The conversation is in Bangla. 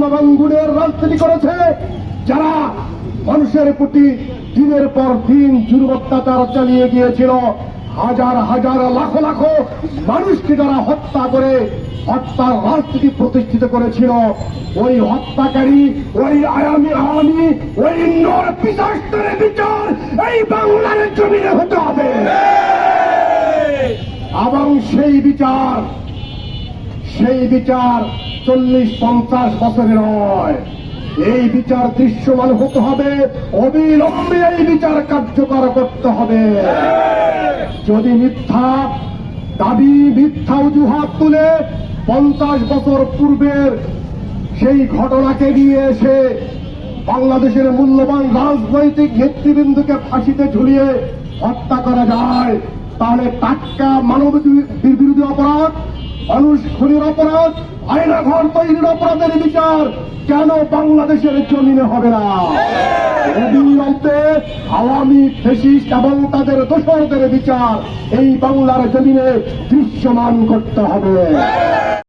এবং গুণের রাজনীতি করেছে, যারা মানুষের প্রতি দিনের পর দিন জুলুম অত্যাচার চালিয়ে গিয়েছিল, হাজার হাজার লাখ লাখ মানুষকে যারা হত্যা করে হত্যার রাজনীতি প্রতিষ্ঠিত করেছিল, ওই হত্যাকারী, ওই আয়ামী আওয়ামী, ওই নরপিশাচের বিচার এই বাংলার জমিনে হতে হবে। এবং সেই বিচার 40-50 বছরের নয়, এই বিচার দৃশ্যমান হতে হবে, অবিলম্বে এই বিচার কার্যকর করতে হবে। যদি মিথ্যা দাবি, মিথ্যা অজুহাত তুলে 50 বছর পূর্বের সেই ঘটনাকে নিয়ে এসে বাংলাদেশের মূল্যবান রাজনৈতিক নেতৃবৃন্দকে ফাঁসিতে ঝুলিয়ে হত্যা করা যায়, তাহলে টাটকা মানব বিরোধী অপরাধ, মানুষ খুনের অপরাধ, আয়নাঘর তৈরির অপরাধের বিচার কেন বাংলাদেশের জমিনে হবে না? অবিলম্বে আওয়ামী ফ্যাসিস্ট এবং তাদের দোসরদের বিচার এই বাংলার জমিনে দৃশ্যমান করতে হবে।